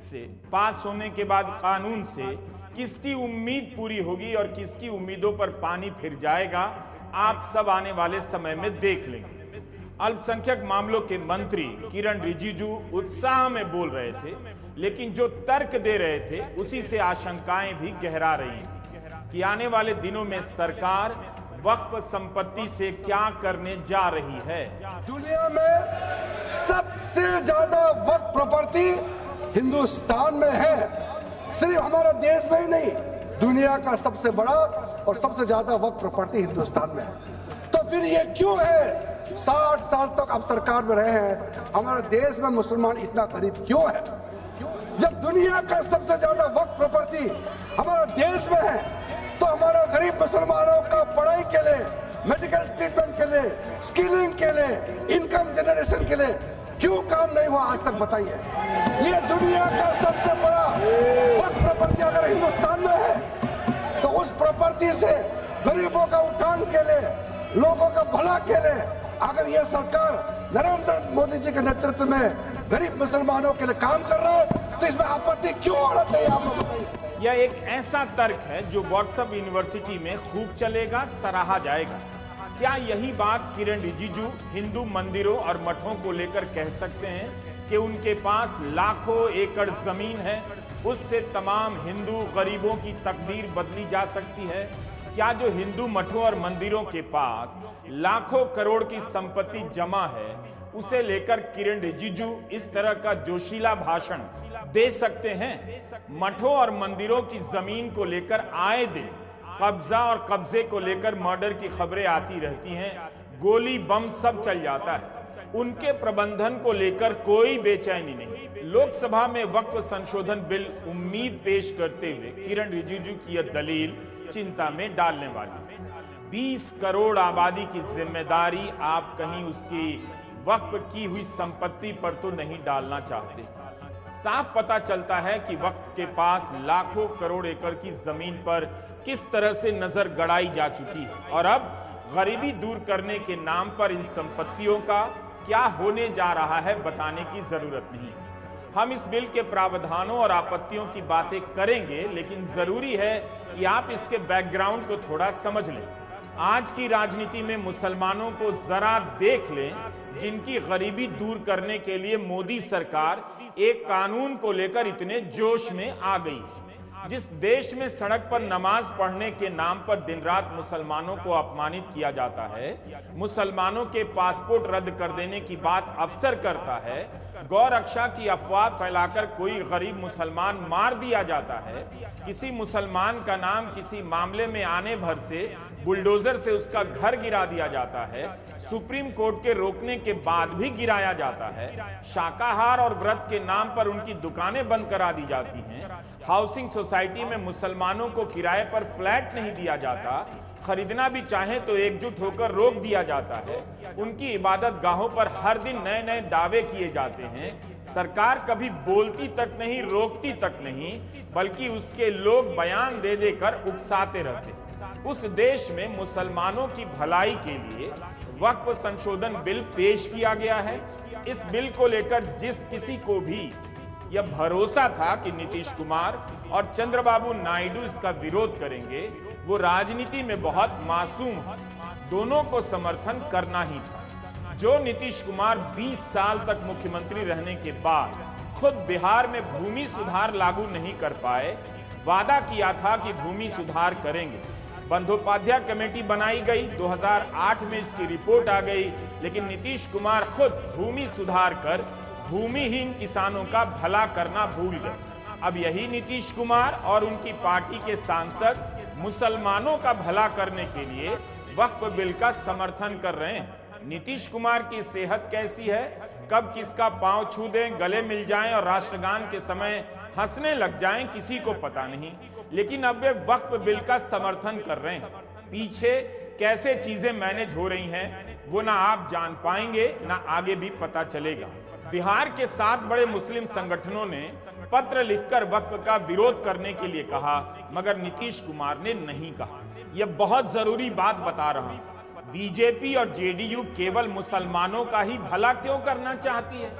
से पास होने के बाद कानून से किसकी उम्मीद पूरी होगी और किसकी उम्मीदों पर पानी फिर जाएगा, आप सब आने वाले समय में देख लेंगे। अल्पसंख्यक मामलों के मंत्री किरण रिजिजू उत्साह में बोल रहे थे, लेकिन जो तर्क दे रहे थे उसी से आशंकाएं भी गहरा रही थी कि आने वाले दिनों में सरकार वक्फ संपत्ति से क्या करने जा रही है। दुनिया में सबसे ज्यादा वक्फ प्रॉपर्टी हिंदुस्तान में है। सिर्फ हमारा देश में ही नहीं, दुनिया का सबसे बड़ा और सबसे ज्यादा वक्फ प्रॉपर्टी हिंदुस्तान में है। तो फिर ये क्यों है 60 साल तक आप सरकार में रहे हैं, हमारे देश में मुसलमान इतना गरीब क्यों है? जब दुनिया का सबसे ज्यादा वक्फ प्रॉपर्टी हमारा देश में है, तो हमारा गरीब मुसलमानों का पढ़ाई के लिए, मेडिकल ट्रीटमेंट के लिए, स्किलिंग के लिए, इनकम जनरेशन के लिए क्यों काम नहीं हुआ आज तक बताइए। ये दुनिया का सबसे बड़ा वक्फ प्रॉपर्टी अगर हिंदुस्तान में है, तो उस प्रॉपर्टी से गरीबों का उत्थान के लिए, लोगों का भला के लिए अगर ये सरकार नरेंद्र मोदी जी के नेतृत्व में गरीब मुसलमानों के लिए काम कर रहा है, तो इसमें आपत्ति क्यों होना चाहिए? आप लोग बताइए। यह एक ऐसा तर्क है जो व्हाट्सएप यूनिवर्सिटी में खूब चलेगा, सराहा जाएगा। क्या यही बात किरण रिजिजू हिंदू मंदिरों और मठों को लेकर कह सकते हैं कि उनके पास लाखों एकड़ जमीन है, उससे तमाम हिंदू गरीबों की तकदीर बदली जा सकती है? क्या जो हिंदू मठों और मंदिरों के पास लाखों करोड़ की संपत्ति जमा है, उसे लेकर किरण रिजिजू इस तरह का जोशीला भाषण दे सकते हैं? मठों और मंदिरों की जमीन को लेकर आए दिन कब्जा और कब्जे को लेकर मर्डर की खबरें आती रहती हैं, गोली बम सब चल जाता है। उनके प्रबंधन को लेकर कोई बेचैनी नहीं। लोकसभा में वक्फ संशोधन बिल उम्मीद पेश करते हुए किरण रिजिजू की यह दलील चिंता में डालने वाली है। 20 करोड़ आबादी की जिम्मेदारी आप कहीं उसकी वक्फ की हुई संपत्ति पर तो नहीं डालना चाहते। साफ पता चलता है कि वक्फ के पास लाखों करोड़ एकड़ की जमीन पर किस तरह से नजर गड़ाई जा चुकी है, और अब गरीबी दूर करने के नाम पर इन संपत्तियों का क्या होने जा रहा है बताने की जरूरत नहीं है। हम इस बिल के प्रावधानों और आपत्तियों की बातें करेंगे, लेकिन जरूरी है कि आप इसके बैकग्राउंड को थोड़ा समझ लें। आज की राजनीति में मुसलमानों को जरा देख लें, जिनकी गरीबी दूर करने के लिए मोदी सरकार एक कानून को लेकर इतने जोश में आ गई है। जिस देश में सड़क पर नमाज पढ़ने के नाम पर दिन रात मुसलमानों को अपमानित किया जाता है, मुसलमानों के पासपोर्ट रद्द कर देने की बात अफसर करता है, गौ रक्षा की अफवाह फैलाकर कोई गरीब मुसलमान मार दिया जाता है, किसी मुसलमान का नाम किसी मामले में आने भर से बुलडोजर से उसका घर गिरा दिया जाता है, सुप्रीम कोर्ट के रोकने के बाद भी गिराया जाता है, शाकाहार और व्रत के नाम पर उनकी दुकानें बंद करा दी जाती हैं, हाउसिंग सोसाइटी में मुसलमानों को किराए पर फ्लैट नहीं दिया जाता, खरीदना भी चाहे तो एकजुट होकर रोक दिया जाता है, उनकी इबादत गाहों पर हर दिन नए नए दावे किए जाते हैं, सरकार कभी बोलती तक नहीं, रोकती तक नहीं, बल्कि उसके लोग बयान दे देकर उकसाते रहते हैं। उस देश में मुसलमानों की भलाई के लिए वक्फ संशोधन बिल पेश किया गया है। इस बिल को लेकर जिस किसी को भी यह भरोसा था कि नीतीश कुमार और चंद्रबाबू नायडू इसका विरोध करेंगे, वो राजनीति में बहुत मासूम है। दोनों को समर्थन करना ही था। जो नीतीश कुमार 20 साल तक मुख्यमंत्री रहने के बाद खुद बिहार में भूमि सुधार लागू नहीं कर पाए, वादा किया था कि भूमि सुधार करेंगे। बंदोपाध्याय कमेटी बनाई गई, 2008 में इसकी रिपोर्ट आ गई, लेकिन नीतीश कुमार खुद भूमि सुधार कर भूमिहीन किसानों का भला करना भूल गए। अब यही नीतीश कुमार और उनकी पार्टी के सांसद मुसलमानों का भला करने के लिए वक्फ बिल का समर्थन कर रहे हैं। नीतीश कुमार की सेहत कैसी है, कब किसका पांव छू दें, गले मिल जाएं और राष्ट्रगान के समय हंसने लग जाएं, किसी को पता नहीं, लेकिन अब वे वक्फ बिल का समर्थन कर रहे हैं। पीछे कैसे चीजें मैनेज हो रही हैं, वो ना आप जान पाएंगे ना आगे भी पता चलेगा। बिहार के 7 बड़े मुस्लिम संगठनों ने पत्र लिखकर वक्फ का विरोध करने के लिए कहा, मगर नीतीश कुमार ने नहीं कहा। यह बहुत जरूरी बात बता रहा हूं, बीजेपी और जेडीयू केवल मुसलमानों का ही भला क्यों करना चाहती है?